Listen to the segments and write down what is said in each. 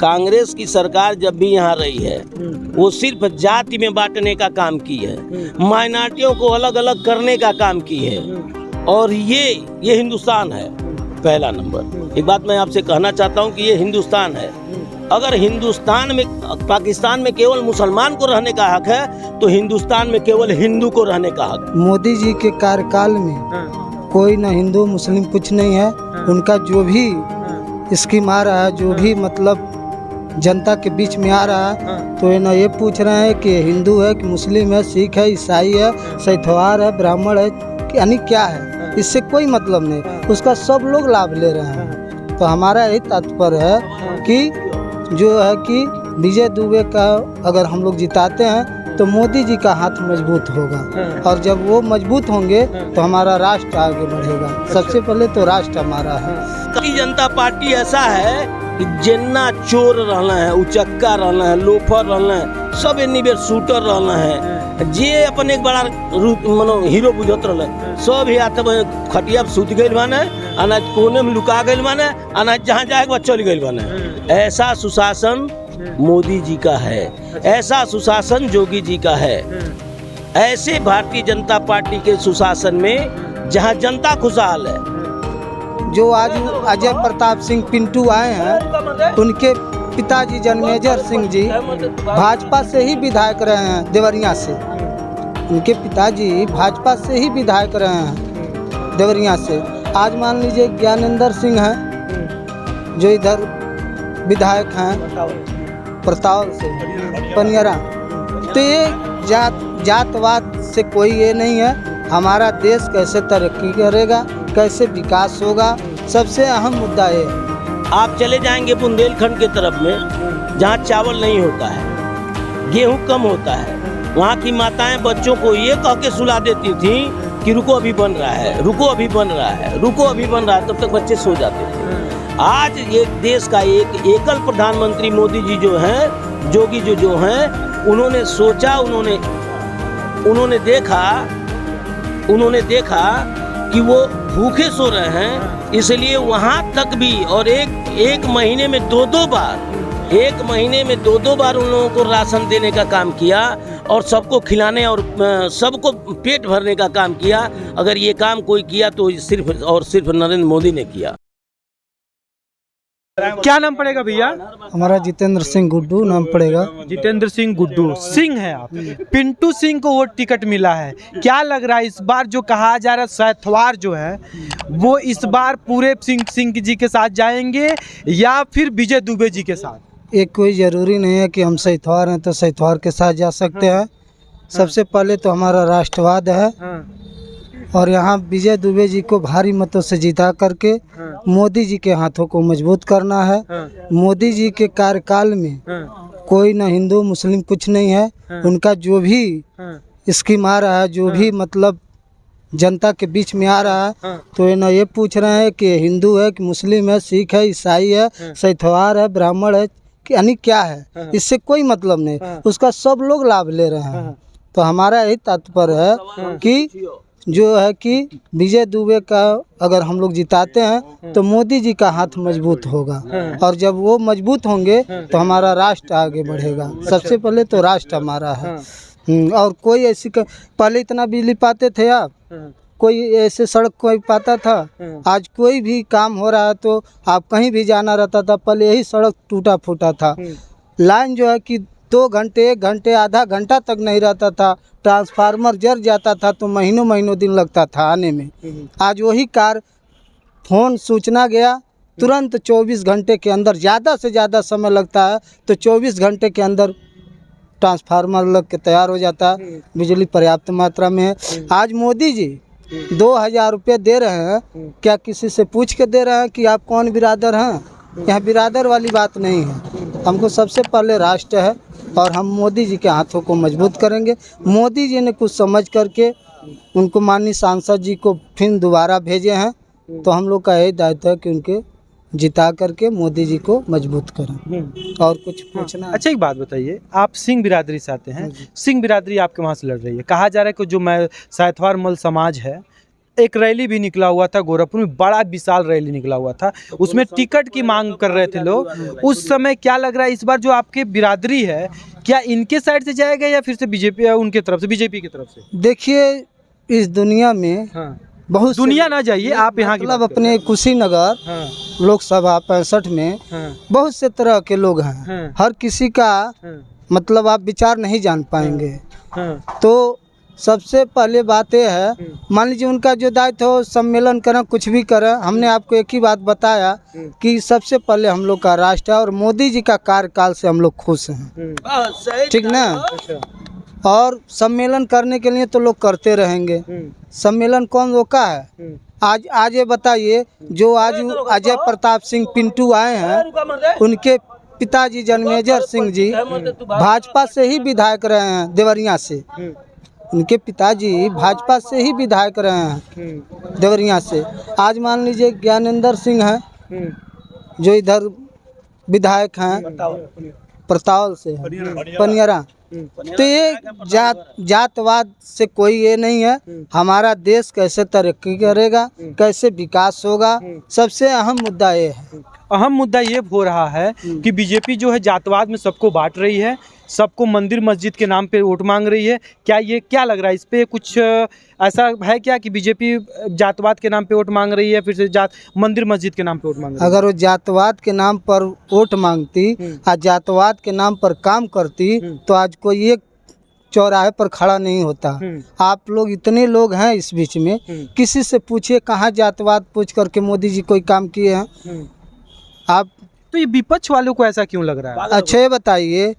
कांग्रेस की सरकार जब भी यहाँ रही है वो सिर्फ जाति में बांटने का काम की है, माइनॉरिटियों को अलग अलग करने का काम की है। और ये हिंदुस्तान है। पहला नंबर एक बात मैं आपसे कहना चाहता हूँ कि ये हिंदुस्तान है। अगर हिंदुस्तान में, पाकिस्तान में केवल मुसलमान को रहने का हक है तो हिंदुस्तान में केवल हिंदू को रहने का हक। मोदी जी के कार्यकाल में कोई ना हिंदू मुस्लिम कुछ नहीं है। उनका जो भी स्कीम आ रहा है, जो भी मतलब जनता के बीच में आ रहा है, तो ये पूछ रहे हैं कि हिंदू है कि मुस्लिम है, सिख है, ईसाई है, सैथवार है, ब्राह्मण है, यानी क्या है, इससे कोई मतलब नहीं। उसका सब लोग लाभ ले रहे हैं। तो हमारा यही तात्पर्य है कि जो है कि विजय दुबे का अगर हम लोग जिताते हैं तो मोदी जी का हाथ मजबूत होगा, और जब वो मजबूत होंगे तो हमारा राष्ट्र आगे बढ़ेगा। सबसे पहले तो राष्ट्र हमारा है। भारतीय जनता पार्टी ऐसा है कि जिन्ना चोर रहना है, उचक्का रहना है, लोफर रहना है, सब एनी बेर शूटर रहना है, जे अपन एक बड़ा मनो हीरो बुझत रहना, सब ही आते खटिया सूत गई माने, अनाज कोने में लुका गई माने, अनाज जहाँ जाएगा चल गई माने। ऐसा सुशासन मोदी जी का है, ऐसा सुशासन योगी जी का है। ऐसे भारतीय जनता पार्टी के सुशासन में जहाँ जनता खुशहाल है। जो आज अजय प्रताप सिंह पिंटू आए हैं, उनके पिताजी जन्मेजर सिंह जी भाजपा से ही विधायक रहे हैं, देवरिया से। उनके पिताजी भाजपा से ही विधायक रहे हैं, देवरिया से। आज मान लीजिए ज्ञानेंद्र सिंह हैं जो इधर विधायक हैं प्रताप से, पनियरा। तो ये जातवाद से कोई ये नहीं है। हमारा देश कैसे तरक्की करेगा, कैसे विकास होगा, सबसे अहम मुद्दा है। आप चले जाएंगे बुंदेलखंड के तरफ में जहाँ चावल नहीं होता है, गेहूं कम होता है, वहाँ की माताएं बच्चों को ये कह के सुला देती थी कि रुको अभी बन रहा है, रुको अभी बन रहा है, रुको अभी बन रहा है, तब तक बच्चे सो जाते थे। आज ये देश का एक एकल प्रधानमंत्री मोदी जी जो हैं, योगी जो हैं, उन्होंने सोचा, उन्होंने देखा कि वो भूखे सो रहे हैं, इसलिए वहाँ तक भी और एक महीने में दो बार उन लोगों को राशन देने का काम किया और सबको खिलाने और सबको पेट भरने का काम किया। अगर ये काम कोई किया तो सिर्फ और सिर्फ नरेंद्र मोदी ने किया। क्या नाम पड़ेगा भैया? हमारा जितेंद्र सिंह गुड्डू नाम पड़ेगा। जितेंद्र सिंह गुड्डू सिंह है आप। पिंटू सिंह को वो टिकट मिला है, क्या लग रहा है इस बार जो कहा जा रहा है सैथवार जो है वो इस बार पूरे सिंह जी के साथ जाएंगे या फिर विजय दुबे जी के साथ? एक कोई ज़रूरी नहीं है कि हम सैथवार हैं तो सैथवार के साथ जा सकते हैं। सबसे पहले तो हमारा राष्ट्रवाद है और यहाँ विजय दुबे जी को भारी मतों से जिता करके मोदी जी के हाथों को मजबूत करना है। मोदी जी के कार्यकाल में कोई ना हिंदू मुस्लिम कुछ नहीं है। उनका जो भी स्कीम आ रहा है, जो भी मतलब जनता के बीच में आ रहा है, तो ये पूछ रहे हैं कि हिंदू है कि मुस्लिम है, सिख है, ईसाई है, सैथवार है, ब्राह्मण है, यानी क्या है, इससे कोई मतलब नहीं। उसका सब लोग लाभ ले रहे हैं। तो हमारा यही तात्पर्य है कि जो है कि विजय दुबे का अगर हम लोग जिताते हैं तो मोदी जी का हाथ मजबूत होगा, और जब वो मजबूत होंगे तो हमारा राष्ट्र आगे बढ़ेगा। सबसे पहले तो राष्ट्र हमारा है। और कोई ऐसी पहले इतना बिजली पाते थे आप, कोई ऐसे सड़क कोई पाता था? आज कोई भी काम हो रहा है तो आप कहीं भी जाना रहता था, पहले यही सड़क टूटा फूटा था। लाइन जो है कि 2 घंटे 1 घंटे आधा घंटा तक नहीं रहता था। ट्रांसफार्मर जल जाता था तो महीनों दिन लगता था आने में। आज वही कार फोन सूचना गया, तुरंत 24 घंटे के अंदर, ज़्यादा से ज़्यादा समय लगता है तो 24 घंटे के अंदर ट्रांसफार्मर लग के तैयार हो जाता है। बिजली पर्याप्त मात्रा में है। आज मोदी जी 2000 रुपये दे रहे हैं, क्या किसी से पूछ के दे रहे हैं कि आप कौन बिरादर हैं? यहाँ बिरादर वाली बात नहीं है। हमको सबसे पहले राष्ट्र है और हम मोदी जी के हाथों को मजबूत करेंगे। मोदी जी ने कुछ समझ करके उनको माननीय सांसद जी को फिर दोबारा भेजे हैं, तो हम लोग का यही दायित्व है कि उनके जिता करके मोदी जी को मजबूत करें। और कुछ पूछना? अच्छा, एक बात बताइए, आप सिंह बिरादरी से आते हैं, सिंह बिरादरी आपके वहाँ से लड़ रही है। कहा जा रहा है कि जो मैं सैथवार मल समाज है एक रैली भी निकला हुआ था गोरखपुर में, बड़ा विशाल रैली निकला हुआ था, उसमें टिकट की मांग कर रहे थे लोग। उस समय क्या लग रहा है इस बार जो आपके बिरादरी है, क्या इनके साइड से जाएगा या फिर से बीजेपी, उनके तरफ से, बीजेपी की तरफ से? देखिए, इस दुनिया में बहुत दुनिया ना जाइए, आप यहाँ की मतलब बात अपने कुशीनगर लोकसभा 65 में बहुत से तरह के लोग हैं। हर किसी का मतलब आप विचार नहीं जान पाएंगे। तो सबसे पहले बात यह है, मान लीजिए उनका जो दायित्व हो, सम्मेलन करें, कुछ भी करें, हमने आपको एक ही बात बताया कि सबसे पहले हम लोग का राष्ट्र है और मोदी जी का कार्यकाल से हम लोग खुश हैं, ठीक ना। और सम्मेलन करने के लिए तो लोग करते रहेंगे, सम्मेलन कौन रोका है? आज ये बताइए, जो आज अजय प्रताप सिंह पिंटू आए हैं, उनके पिताजी जन्मेजय सिंह जी भाजपा से ही विधायक रहे हैं, देवरिया से। उनके पिताजी भाजपा से ही विधायक रहे हैं, देवरिया से। आज मान लीजिए ज्ञानेंद्र सिंह हैं जो इधर विधायक हैं, प्रतावल से है, पनियरा। तो ये जातवाद से कोई ये नहीं है। हमारा देश कैसे तरक्की करेगा, कैसे विकास होगा, सबसे अहम मुद्दा ये है। अहम मुद्दा ये हो रहा है कि बीजेपी जो है जातवाद में सबको बांट रही है, सबको मंदिर मस्जिद के नाम पे वोट मांग रही है। क्या लग रहा है इस पे कुछ ऐसा है क्या कि बीजेपी जातवाद के नाम पे वोट मांग रही है, फिर से मंदिर मस्जिद के नाम पे वोट मांग रही है? अगर वो जातवाद के नाम पर वोट मांगती और जातवाद के नाम पर काम करती तो आज कोई एक चौराहे पर खड़ा नहीं होता। आप लोग इतने लोग हैं इस बीच में, किसी से पूछिए कहाँ जातवाद पूछ करके मोदी जी कोई काम किए हैं आप? तो ये विपक्ष वालों को ऐसा क्यों लग रहा है? अच्छा ये बताइए,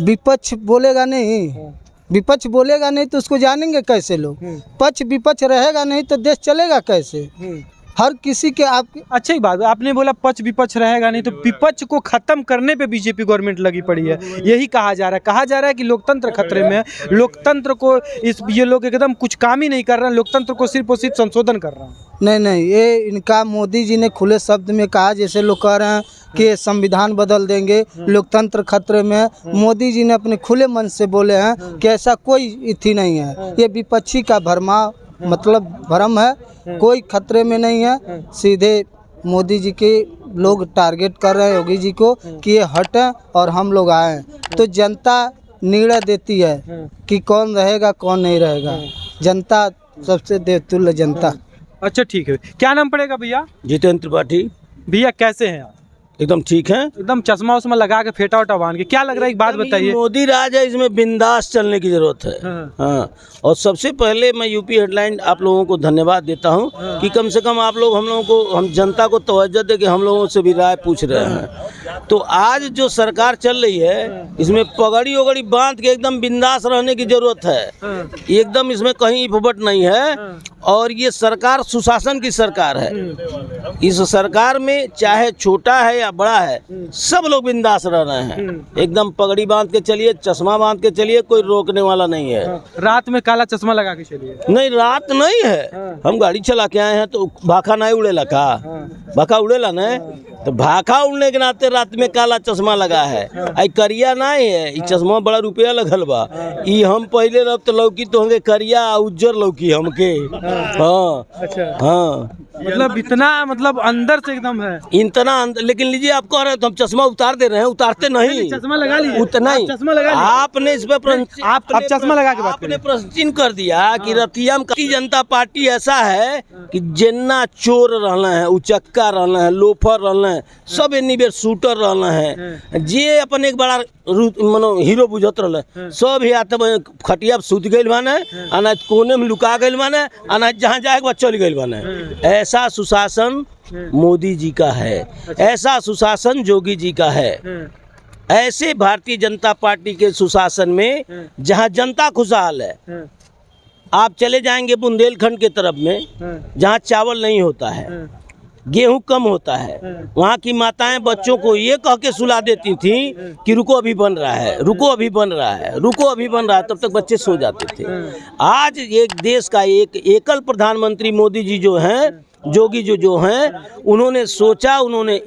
विपक्ष बोलेगा नहीं, विपक्ष बोलेगा नहीं तो उसको जानेंगे कैसे लोग? पक्ष विपक्ष रहेगा नहीं तो देश चलेगा कैसे? हर किसी के आपके अच्छा ही बात, आपने बोला पक्ष विपक्ष रहेगा नहीं, तो विपक्ष को खत्म करने पे बीजेपी गवर्नमेंट लगी पड़ी है, यही कहा जा रहा है कि लोकतंत्र खतरे में है। लोकतंत्र को ये लोग एकदम कुछ काम ही नहीं कर रहे हैं, लोकतंत्र को सिर्फ और सिर्फ संशोधन कर रहे हैं। नहीं, ये इनका मोदी जी ने खुले शब्द में कहा, जैसे लोग कह रहे हैं कि संविधान बदल देंगे, लोकतंत्र खतरे में है। मोदी जी ने अपने खुले मन से बोले हैं कि ऐसा कोई इथी नहीं है, ये विपक्षी का भ्रम है, कोई खतरे में नहीं है। सीधे मोदी जी के लोग टारगेट कर रहे हैं योगी जी को कि ये हटें और हम लोग आए। तो जनता निर्णय देती है कि कौन रहेगा कौन नहीं रहेगा, जनता सबसे देवतुल्य जनता। अच्छा ठीक है, क्या नाम पड़ेगा भैया? जितेंद्र त्रिपाठी। भैया कैसे हैं आप? एकदम ठीक है, एकदम चश्मा उस्मा लगा के फेटा उटा बांध के। क्या लग रहा है, एक बात बताइए। मोदी राज है, इसमें बिंदास चलने की जरूरत है। हाँ, और सबसे पहले मैं यूपी हेडलाइन आप लोगों को धन्यवाद देता हूँ कि कम से कम आप लोग हम जनता को तवज्जो दे के हम लोगों से भी राय पूछ रहे हैं। तो आज जो सरकार चल रही है, इसमें पगड़ी वगड़ी बांध के एकदम बिंदास रहने की जरूरत है। एकदम इसमें कहीं इफबट नहीं है। और ये सरकार सुशासन की सरकार है। इस सरकार में चाहे छोटा है या बड़ा है, सब लोग बिंदास रह रहे हैं। एकदम पगड़ी बांध के चलिए, चश्मा बांध के चलिए, कोई रोकने वाला नहीं है। रात में काला चश्मा लगा के चलिए। नहीं, रात नहीं है, हम गाड़ी चला के आए हैं तो भाखा नहीं उड़ेला का? भाखा उड़ेला नहीं, तो भाखा उड़ने के नाते रात में काला चश्मा लगा है। आई करिया नहीं है, ये चश्मा बड़ा रुपया लगल बा। ये हम पहले रब तो लौकी तो होंगे करिया उज्जर लौकी हमके। हाँ अच्छा, हाँ, मतलब इतना अंदर से एकदम है इतना लेकिन लीजिए, आप कह रहे हैं तो हम चश्मा उतार दे रहे हैं, उतारते नहीं। चश्मा लगा लीजिए, उतना ही चश्मा लगा लीजिए। आपने इस पे आप चश्मा लगा के बात आपने प्रश्न चिन्ह कर दिया कि रतिया में जनता पार्टी ऐसा है कि जिन्ना चोर रहना है, उचक्का रहना है, लोफर रहना है, सब एनी बेर शूटर रहना है। जे अपन एक बड़ा हीरो बुझत रहे, सब ही आते खटिया सूत गइल बाने, अनाज कोने में लुका गइल बाने, अनाज जहाँ जाएगा चल गइल बाने। ऐसा सुशासन मोदी जी का है, ऐसा सुशासन योगी जी का है। ऐसे भारतीय जनता पार्टी के सुशासन में जहाँ जनता खुशहाल है, आप चले जाएंगे बुंदेलखंड के तरफ में जहाँ चावल नहीं होता है, गेहूं कम होता है, वहाँ की माताएं बच्चों को ये कह के सुला देती थी कि रुको अभी बन रहा है, रुको अभी बन रहा है, रुको अभी बन रहा है, तब तक बच्चे सो जाते थे। आज एक देश का एक एकल प्रधानमंत्री मोदी जी जो हैं, जोगी जो हैं, उन्होंने सोचा, उन्होंने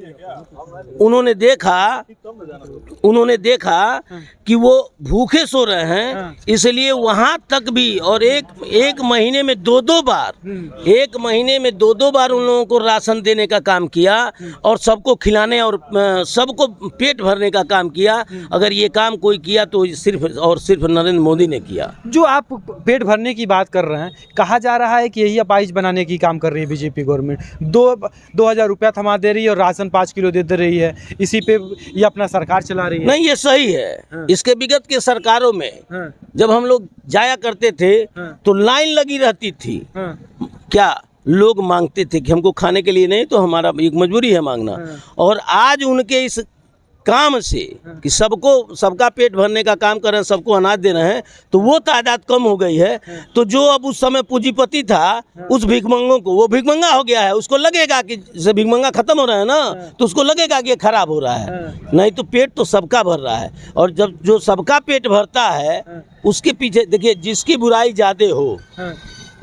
देखा कि वो भूखे सो रहे हैं, इसलिए वहाँ तक भी, और एक महीने में दो बार उन लोगों को राशन देने का काम किया और सबको खिलाने और सबको पेट भरने का काम किया। अगर ये काम कोई किया तो सिर्फ और सिर्फ नरेंद्र मोदी ने किया। जो आप पेट भरने की बात कर रहे हैं, कहा जा रहा है कि यही अपाहिज बनाने की काम कर रही है बीजेपी गवर्नमेंट। 2,000 रुपया थमा दे रही है और राशन 5 किलो दे रही है, इसी पे ये अपना सरकार चला रही है। नहीं, ये सही है। इसके विगत के सरकारों में जब हम लोग जाया करते थे तो लाइन लगी रहती थी। क्या लोग मांगते थे कि हमको खाने के लिए नहीं, तो हमारा एक मजबूरी है मांगना। और आज उनके इस काम से कि सबका पेट भरने का काम कर रहे हैं, सबको अनाज दे रहे हैं, तो वो तादाद कम हो गई है। तो जो अब उस समय पूंजीपति था, उस भिखमंगों को, वो भिखमंगा हो गया है, उसको लगेगा कि जैसे भिखमंगा खत्म हो रहा है ना, तो उसको लगेगा कि ये खराब हो रहा है। नहीं तो पेट तो सबका भर रहा है। और जब जो सबका पेट भरता है, उसके पीछे देखिए, जिसकी बुराई ज़्यादा हो,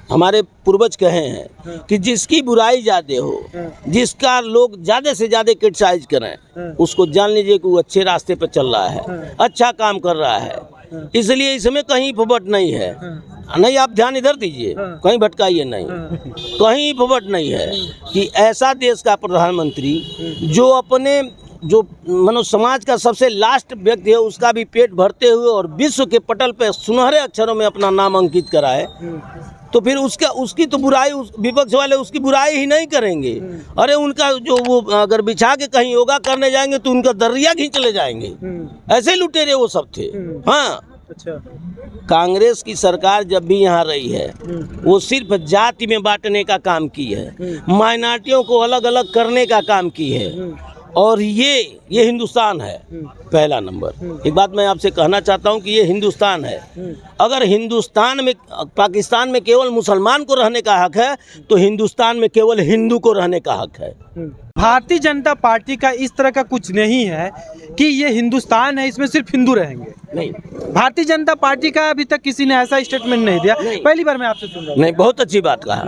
हमारे पूर्वज कहे हैं कि जिसकी बुराई ज़्यादा हो, जिसका लोग ज़्यादा से ज़्यादा क्रिटिसाइज करें, उसको जान लीजिए कि वो अच्छे रास्ते पर चल रहा है, अच्छा काम कर रहा है। इसलिए इसमें कहीं फुबट नहीं है। नहीं, आप ध्यान इधर दीजिए, कहीं भटकाइए नहीं, कहीं फुबट नहीं है कि ऐसा देश का प्रधानमंत्री जो अपने समाज का सबसे लास्ट व्यक्ति है, उसका भी पेट भरते हुए और विश्व के पटल पे सुनहरे अक्षरों में अपना नाम अंकित कराए, तो फिर उसकी तो बुराई, विपक्ष वाले उसकी बुराई ही नहीं करेंगे। अरे उनका जो वो अगर बिछा के कहीं योगा करने जाएंगे तो उनका दर्रिया खींच ले जाएंगे। ऐसे लुटेरे वो सब थे। हाँ, अच्छा। कांग्रेस की सरकार जब भी यहाँ रही है, वो सिर्फ जाति में बांटने का काम की है, माइनॉरिटियों को अलग अलग करने का काम की है। और ये हिंदुस्तान है, पहला नंबर। एक बात मैं आपसे कहना चाहता हूँ कि ये हिंदुस्तान है। अगर हिंदुस्तान में, पाकिस्तान में केवल मुसलमान को रहने का हक है, तो हिंदुस्तान में केवल हिंदू को रहने का हक है। भारतीय जनता पार्टी का इस तरह का कुछ नहीं है कि ये हिंदुस्तान है, इसमें सिर्फ हिंदू रहेंगे। नहीं, भारतीय जनता पार्टी का अभी तक किसी ने ऐसा स्टेटमेंट नहीं दिया। पहली बार मैं आपसे सुन रहा हूँ। नहीं, बहुत अच्छी बात कहा।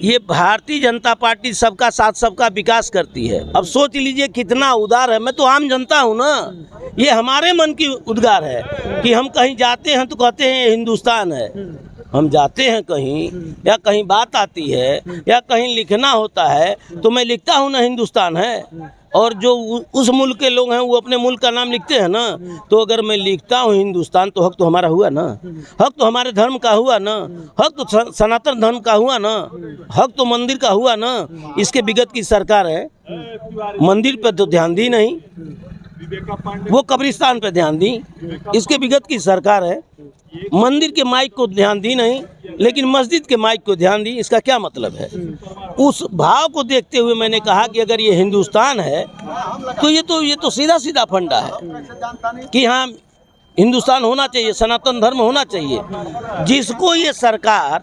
ये भारतीय जनता पार्टी सबका साथ, सबका विकास करती है। अब सोच लीजिए कितना उदार है। मैं तो आम जनता हूँ ना, ये हमारे मन की उद्गार है कि हम कहीं जाते हैं तो कहते हैं हिंदुस्तान है। हम जाते हैं कहीं, या कहीं बात आती है, या कहीं लिखना होता है, तो मैं लिखता हूँ ना हिंदुस्तान है। और जो उस मुल्क के लोग हैं, वो अपने मुल्क का नाम लिखते हैं ना। तो अगर मैं लिखता हूँ हिंदुस्तान, तो हक तो हमारा हुआ ना, हक तो हमारे धर्म का हुआ ना, हक तो सनातन धर्म का हुआ ना, हक तो मंदिर का हुआ ना। इसके विगत की सरकार है, मंदिर पर तो ध्यान दी नहीं, वो कब्रिस्तान पे ध्यान दी। इसके विगत की सरकार है, मंदिर के माइक को ध्यान दी नहीं, लेकिन मस्जिद के माइक को ध्यान दी। इसका क्या मतलब है? उस भाव को देखते हुए मैंने कहा कि अगर ये हिंदुस्तान है, तो ये तो सीधा सीधा फंडा है कि हाँ, हिंदुस्तान होना चाहिए, सनातन धर्म होना चाहिए। जिसको ये सरकार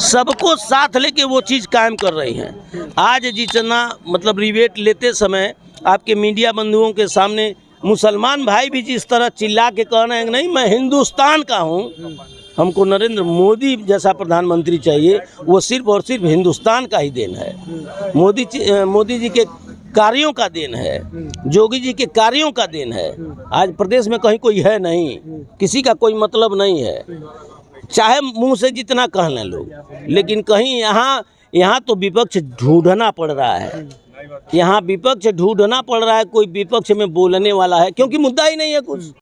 सबको साथ लेके वो चीज़ कायम कर रही है। आज जितना मतलब रिबेट लेते समय आपके मीडिया बंधुओं के सामने मुसलमान भाई भी जिस तरह चिल्ला के कह रहे हैं नहीं, मैं हिंदुस्तान का हूँ, हमको नरेंद्र मोदी जैसा प्रधानमंत्री चाहिए, वो सिर्फ और सिर्फ हिंदुस्तान का ही देन है। मोदी जी के कार्यों का देन है, जोगी जी के कार्यों का देन है। आज प्रदेश में कहीं कोई है नहीं, किसी का कोई मतलब नहीं है, चाहे मुंह से जितना कह लें लोग, लेकिन कहीं यहाँ तो विपक्ष ढूंढना पड़ रहा है। यहाँ विपक्ष ढूंढना पड़ रहा है, कोई विपक्ष में बोलने वाला है, क्योंकि मुद्दा ही नहीं है कुछ।